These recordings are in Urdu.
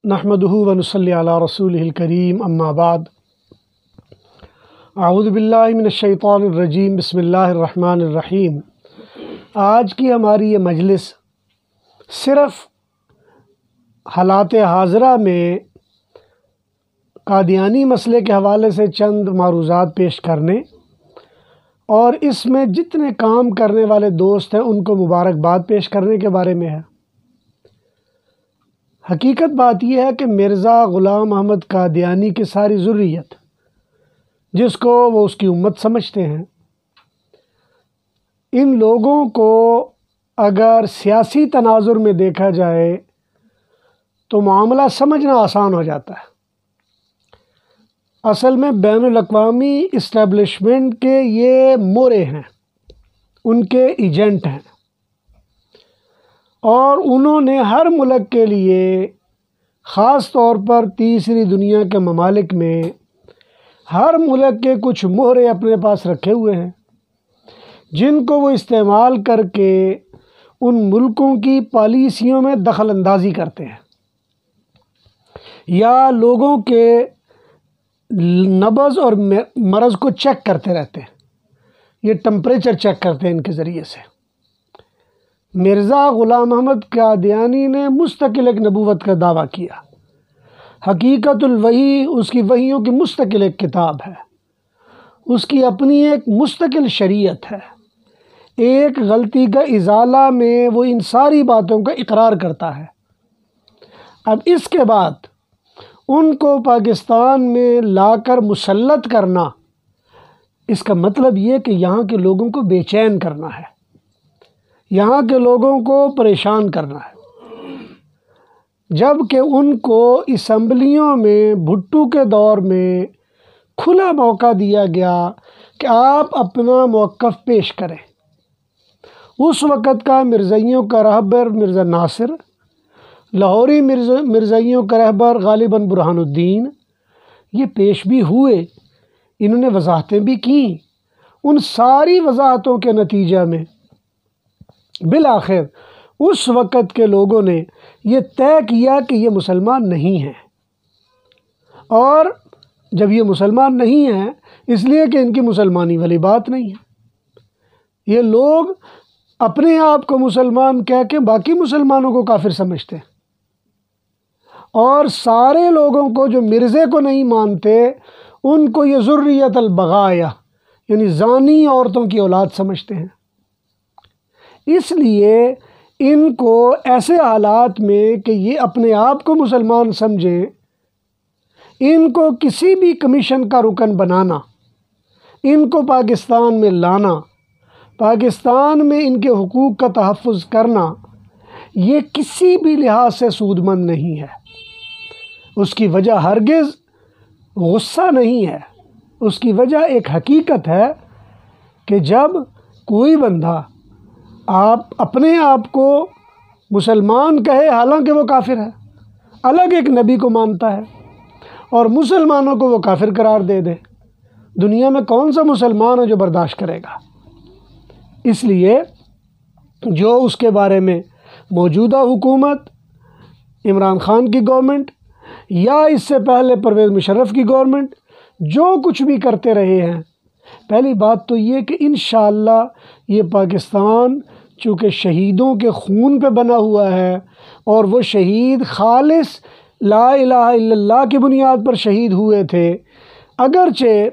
نحمدہ ونصلی علی رسولہ الکریم اما بعد اعوذ باللہ من الشیطان الرجیم بسم اللہ الرحمن الرحیم۔ آج کی ہماری یہ مجلس صرف حالات حاضرہ میں قادیانی مسئلے کے حوالے سے چند معروضات پیش کرنے اور اس میں جتنے کام کرنے والے دوست ہیں ان کو مبارکباد پیش کرنے کے بارے میں ہے۔ حقیقت بات یہ ہے کہ مرزا غلام احمد قادیانی کی ساری ذریت، جس کو وہ اس کی امت سمجھتے ہیں، ان لوگوں کو اگر سیاسی تناظر میں دیکھا جائے تو معاملہ سمجھنا آسان ہو جاتا ہے۔ اصل میں بین الاقوامی اسٹیبلشمنٹ کے یہ مورے ہیں، ان کے ایجنٹ ہیں، اور انہوں نے ہر ملک کے لیے خاص طور پر تیسری دنیا کے ممالک میں ہر ملک کے کچھ مہرے اپنے پاس رکھے ہوئے ہیں، جن کو وہ استعمال کر کے ان ملکوں کی پالیسیوں میں دخل اندازی کرتے ہیں یا لوگوں کے نبض اور مرض کو چیک کرتے رہتے ہیں۔ یہ ٹمپریچر چیک کرتے ہیں ان کے ذریعے سے۔ مرزا غلام احمد قادیانی نے مستقل ایک نبوت کا دعویٰ کیا۔ حقیقت الوحی اس کی وحیوں کی مستقل ایک کتاب ہے، اس کی اپنی ایک مستقل شریعت ہے۔ ایک غلطی کا ازالہ میں وہ ان ساری باتوں کا اقرار کرتا ہے۔ اب اس کے بعد ان کو پاکستان میں لا کر مسلط کرنا، اس کا مطلب یہ کہ یہاں کے لوگوں کو بے چین کرنا ہے، یہاں کے لوگوں کو پریشان کرنا ہے۔ جب کہ ان کو اسمبلیوں میں بھٹو کے دور میں کھلا موقع دیا گیا کہ آپ اپنا موقف پیش کریں۔ اس وقت کا مرزائیوں کا رہبر مرزا ناصر، لاہوری مرزائیوں کا رہبر غالباً برہان الدین، یہ پیش بھی ہوئے، انہوں نے وضاحتیں بھی کیں۔ ان ساری وضاحتوں کے نتیجہ میں بالآخر اس وقت کے لوگوں نے یہ طے کیا کہ یہ مسلمان نہیں ہیں، اور جب یہ مسلمان نہیں ہیں اس لیے کہ ان کی مسلمانی والی بات نہیں ہے۔ یہ لوگ اپنے آپ کو مسلمان کہہ کے باقی مسلمانوں کو کافر سمجھتے ہیں، اور سارے لوگوں کو جو مرزے کو نہیں مانتے ان کو یہ ذریت البغایا یعنی زانی عورتوں کی اولاد سمجھتے ہیں۔ اس لیے ان کو ایسے حالات میں کہ یہ اپنے آپ کو مسلمان سمجھیں، ان کو کسی بھی کمیشن کا رکن بنانا، ان کو پاکستان میں لانا، پاکستان میں ان کے حقوق کا تحفظ کرنا، یہ کسی بھی لحاظ سے سود مند نہیں ہے۔ اس کی وجہ ہرگز غصہ نہیں ہے، اس کی وجہ ایک حقیقت ہے کہ جب کوئی بندہ آپ اپنے آپ کو مسلمان کہے حالانکہ وہ کافر ہے، الگ ایک نبی کو مانتا ہے، اور مسلمانوں کو وہ کافر قرار دے دے، دنیا میں کون سا مسلمان ہے جو برداشت کرے گا؟ اس لیے جو اس کے بارے میں موجودہ حکومت، عمران خان کی گورنمنٹ یا اس سے پہلے پرویز مشرف کی گورنمنٹ جو کچھ بھی کرتے رہے ہیں، پہلی بات تو یہ کہ انشاءاللہ یہ پاکستان چونکہ شہیدوں کے خون پہ بنا ہوا ہے، اور وہ شہید خالص لا الہ الا اللہ کی بنیاد پر شہید ہوئے تھے، اگرچہ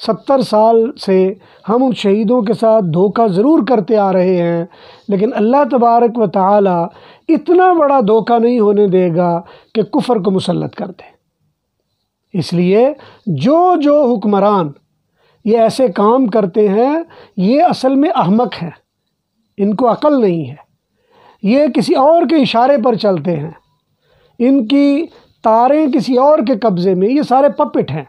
70 سال سے ہم ان شہیدوں کے ساتھ دھوکہ ضرور کرتے آ رہے ہیں، لیکن اللہ تبارک و تعالی اتنا بڑا دھوکہ نہیں ہونے دے گا کہ کفر کو مسلط کر دے۔ اس لیے جو حکمران یہ ایسے کام کرتے ہیں یہ اصل میں احمق ہیں، ان کو عقل نہیں ہے، یہ کسی اور کے اشارے پر چلتے ہیں، ان کی تاریں کسی اور کے قبضے میں، یہ سارے پپٹ ہیں۔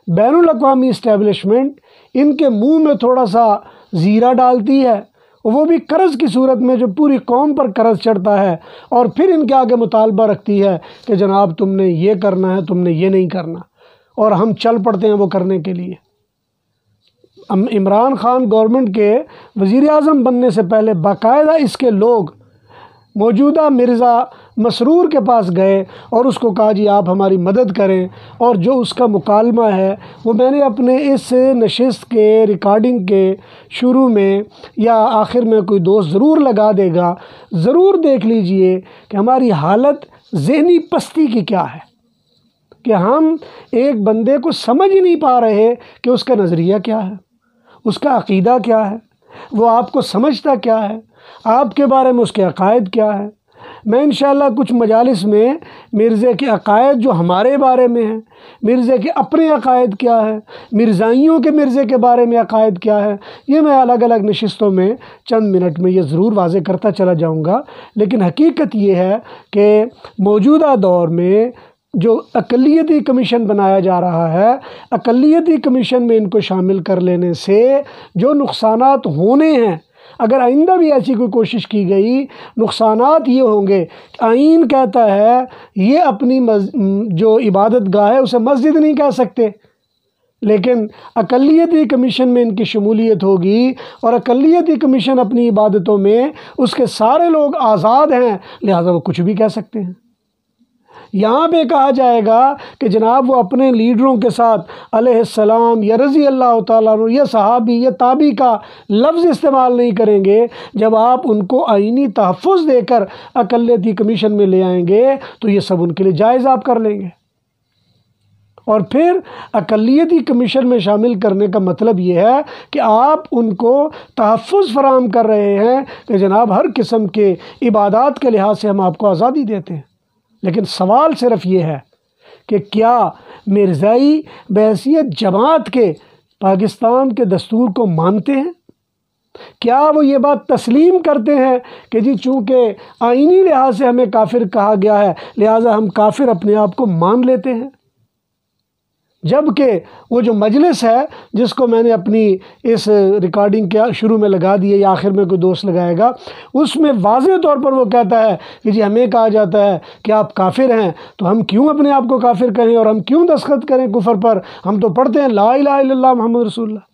بین الاقوامی اسٹیبلشمنٹ ان کے منہ میں تھوڑا سا زیرہ ڈالتی ہے، وہ بھی قرض کی صورت میں، جو پوری قوم پر قرض چڑھتا ہے، اور پھر ان کے آگے مطالبہ رکھتی ہے کہ جناب تم نے یہ کرنا ہے، تم نے یہ نہیں کرنا، اور ہم چل پڑتے ہیں وہ کرنے کے لیے۔ عمران خان گورنمنٹ کے وزیر اعظم بننے سے پہلے باقاعدہ اس کے لوگ موجودہ مرزا مسرور کے پاس گئے اور اس کو کہا جی آپ ہماری مدد کریں، اور جو اس کا مکالمہ ہے وہ میں نے اپنے اس نشست کے ریکارڈنگ کے شروع میں یا آخر میں کوئی دوست ضرور لگا دے گا، ضرور دیکھ لیجئے کہ ہماری حالت ذہنی پستی کی کیا ہے، کہ ہم ایک بندے کو سمجھ ہی نہیں پا رہے کہ اس کا نظریہ کیا ہے، اس کا عقیدہ کیا ہے، وہ آپ کو سمجھتا کیا ہے، آپ کے بارے میں اس کے عقائد کیا ہے۔ میں انشاءاللہ کچھ مجالس میں مرزے کے عقائد جو ہمارے بارے میں ہیں، مرزے کے اپنے عقائد کیا ہے، مرزائیوں کے مرزے کے بارے میں عقائد کیا ہے، یہ میں الگ الگ نشستوں میں چند منٹ میں یہ ضرور واضح کرتا چلا جاؤں گا۔ لیکن حقیقت یہ ہے کہ موجودہ دور میں جو اقلیتی کمیشن بنایا جا رہا ہے، اقلیتی کمیشن میں ان کو شامل کر لینے سے جو نقصانات ہونے ہیں، اگر آئندہ بھی ایسی کوئی کوشش کی گئی، نقصانات یہ ہوں گے۔ آئین کہتا ہے یہ اپنی جو عبادت گاہ ہے اسے مسجد نہیں کہہ سکتے، لیکن اقلیتی کمیشن میں ان کی شمولیت ہوگی، اور اقلیتی کمیشن اپنی عبادتوں میں اس کے سارے لوگ آزاد ہیں، لہذا وہ کچھ بھی کہہ سکتے ہیں۔ یہاں پہ کہا جائے گا کہ جناب وہ اپنے لیڈروں کے ساتھ علیہ السلام یا رضی اللہ تعالیٰ عنہ یا صحابی یا تابعی کا لفظ استعمال نہیں کریں گے۔ جب آپ ان کو آئینی تحفظ دے کر اقلیتی کمیشن میں لے آئیں گے تو یہ سب ان کے لیے جائز آپ کر لیں گے، اور پھر اقلیتی کمیشن میں شامل کرنے کا مطلب یہ ہے کہ آپ ان کو تحفظ فراہم کر رہے ہیں کہ جناب ہر قسم کے عبادات کے لحاظ سے ہم آپ کو آزادی دیتے ہیں۔ لیکن سوال صرف یہ ہے کہ کیا مرزائی بحیثیت جماعت کے پاکستان کے دستور کو مانتے ہیں؟ کیا وہ یہ بات تسلیم کرتے ہیں کہ جی چونکہ آئینی لحاظ سے ہمیں کافر کہا گیا ہے لہٰذا ہم کافر اپنے آپ کو مان لیتے ہیں؟ جبکہ وہ جو مجلس ہے جس کو میں نے اپنی اس ریکارڈنگ کے شروع میں لگا دی ہے یا آخر میں کوئی دوست لگائے گا، اس میں واضح طور پر وہ کہتا ہے کہ جی ہمیں کہا جاتا ہے کہ آپ کافر ہیں، تو ہم کیوں اپنے آپ کو کافر کہیں اور ہم کیوں دستخط کریں کفر پر؟ ہم تو پڑھتے ہیں لا الہ الا اللہ محمد رسول اللہ۔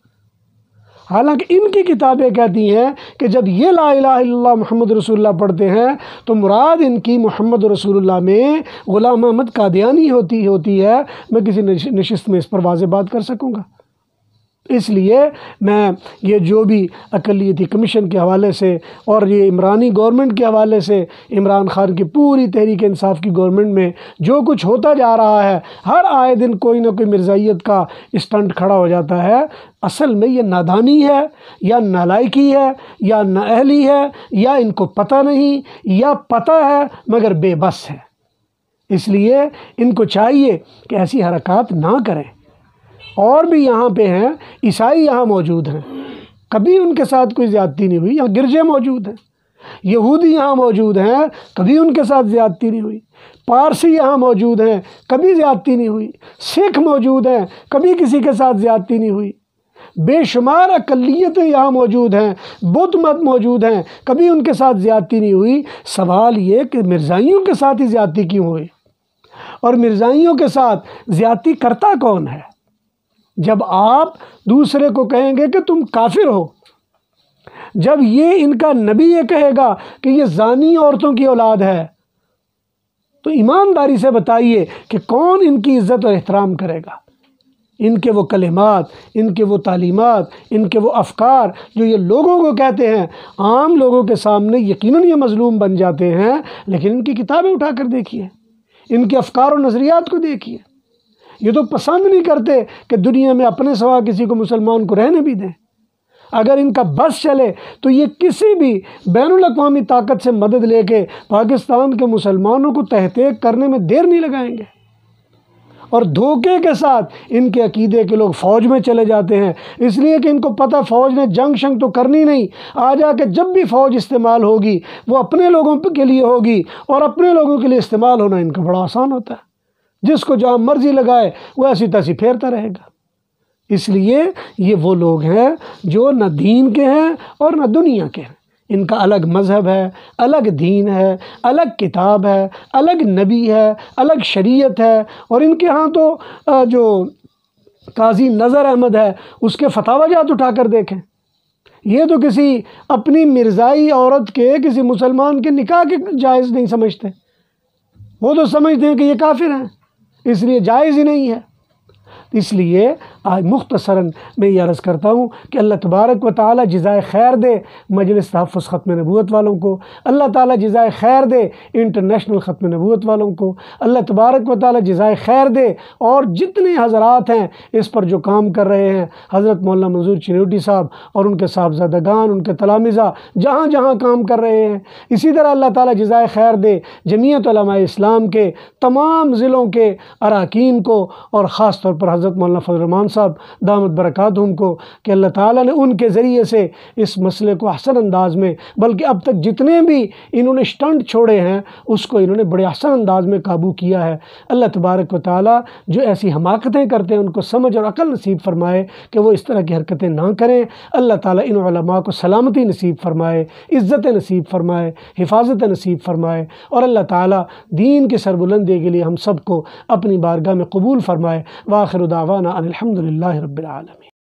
حالانکہ ان کی کتابیں کہتی ہیں کہ جب یہ لا الہ الا اللہ محمد رسول اللہ پڑھتے ہیں تو مراد ان کی محمد رسول اللہ میں غلام احمد قادیانی ہوتی ہے۔ میں کسی نشست میں اس پر واضح بات کر سکوں گا۔ اس لیے میں یہ جو بھی اقلیتی کمیشن کے حوالے سے اور یہ عمرانی گورنمنٹ کے حوالے سے، عمران خان کی پوری تحریک انصاف کی گورنمنٹ میں جو کچھ ہوتا جا رہا ہے، ہر آئے دن کوئی نہ کوئی مرزائیت کا اسٹنٹ کھڑا ہو جاتا ہے، اصل میں یہ نادانی ہے یا نالائکی ہے یا نااہلی ہے یا ان کو پتہ نہیں یا پتہ ہے مگر بے بس ہے۔ اس لیے ان کو چاہیے کہ ایسی حرکات نہ کریں۔ اور بھی یہاں پہ ہیں، عیسائی یہاں موجود ہیں، کبھی ان کے ساتھ کوئی زیادتی نہیں ہوئی، یہاں گرجے موجود ہیں، یہودی یہاں موجود ہیں، کبھی ان کے ساتھ زیادتی نہیں ہوئی، پارسی یہاں موجود ہیں، کبھی زیادتی نہیں ہوئی، سکھ موجود ہیں، کبھی کسی کے ساتھ زیادتی نہیں ہوئی، بے شمار اقلیتیں یہاں موجود ہیں، بدھ مت موجود ہیں، کبھی ان کے ساتھ زیادتی نہیں ہوئی۔ سوال یہ کہ مرزائیوں کے ساتھ ہی زیادتی کیوں ہوئی؟ اور مرزائیوں کے ساتھ زیادتی کرتا کون ہے؟ جب آپ دوسرے کو کہیں گے کہ تم کافر ہو، جب یہ ان کا نبی یہ کہے گا کہ یہ زانی عورتوں کی اولاد ہے، تو ایمانداری سے بتائیے کہ کون ان کی عزت اور احترام کرے گا؟ ان کے وہ کلمات، ان کے وہ تعلیمات، ان کے وہ افکار جو یہ لوگوں کو کہتے ہیں، عام لوگوں کے سامنے یقیناً یہ مظلوم بن جاتے ہیں، لیکن ان کی کتابیں اٹھا کر دیکھیے، ان کے افکار و نظریات کو دیکھیے۔ یہ تو پسند نہیں کرتے کہ دنیا میں اپنے سوا کسی کو مسلمان کو رہنے بھی دیں۔ اگر ان کا بس چلے تو یہ کسی بھی بین الاقوامی طاقت سے مدد لے کے پاکستان کے مسلمانوں کو تحقیق کرنے میں دیر نہیں لگائیں گے۔ اور دھوکے کے ساتھ ان کے عقیدے کے لوگ فوج میں چلے جاتے ہیں، اس لیے کہ ان کو پتہ فوج نے جنگ شنگ تو کرنی نہیں، آ جا کے جب بھی فوج استعمال ہوگی وہ اپنے لوگوں کے لیے ہوگی، اور اپنے لوگوں کے لیے استعمال ہونا ان کا بڑا آسان ہوتا ہے۔ جس کو جہاں مرضی لگائے وہ ایسی تیسی پھیرتا رہے گا۔ اس لیے یہ وہ لوگ ہیں جو نہ دین کے ہیں اور نہ دنیا کے ہیں۔ ان کا الگ مذہب ہے، الگ دین ہے، الگ کتاب ہے، الگ نبی ہے، الگ شریعت ہے، اور ان کے ہاں تو جو قاضی نظر احمد ہے اس کے فتاوی جات اٹھا کر دیکھیں، یہ تو کسی اپنی مرزائی عورت کے کسی مسلمان کے نکاح کے جائز نہیں سمجھتے، وہ تو سمجھتے ہیں کہ یہ کافر ہیں، اس لیے جائز ہی نہیں ہے۔ اس لیے آج مختصراً میں یہ عرض کرتا ہوں کہ اللہ تبارک و تعالیٰ جزائے خیر دے مجلس تحفظ ختم نبوت والوں کو، اللہ تعالیٰ جزائے خیر دے انٹرنیشنل ختم نبوت والوں کو، اللہ تبارک و تعالیٰ جزائے خیر دے، اور جتنے حضرات ہیں اس پر جو کام کر رہے ہیں، حضرت مولانا منظور چنوٹی صاحب اور ان کے صاحبزادگان، ان کے تلامذہ جہاں جہاں کام کر رہے ہیں، اسی طرح اللہ تعالیٰ جزائے خیر دے جمعیت علماء اسلام کے تمام ضلعوں کے اراکین کو، اور خاص طور پر حضرت مولانا فضل الرحمان صاحب دامت برکاتہم کو، کہ اللہ تعالیٰ نے ان کے ذریعے سے اس مسئلے کو احسن انداز میں، بلکہ اب تک جتنے بھی انہوں نے سٹنٹ چھوڑے ہیں اس کو انہوں نے بڑے احسن انداز میں قابو کیا ہے۔ اللہ تبارک و تعالیٰ جو ایسی حماقتیں کرتے ہیں ان کو سمجھ اور عقل نصیب فرمائے کہ وہ اس طرح کی حرکتیں نہ کریں۔ اللہ تعالیٰ ان علماء کو سلامتی نصیب فرمائے، عزت نصیب فرمائے، حفاظت نصیب فرمائے، اور اللہ تعالیٰ دین کی سربلندی کے لیے ہم سب کو اپنی بارگاہ میں قبول فرمائے۔ وآخر دعوانا ان الحمد للہ رب العالمین۔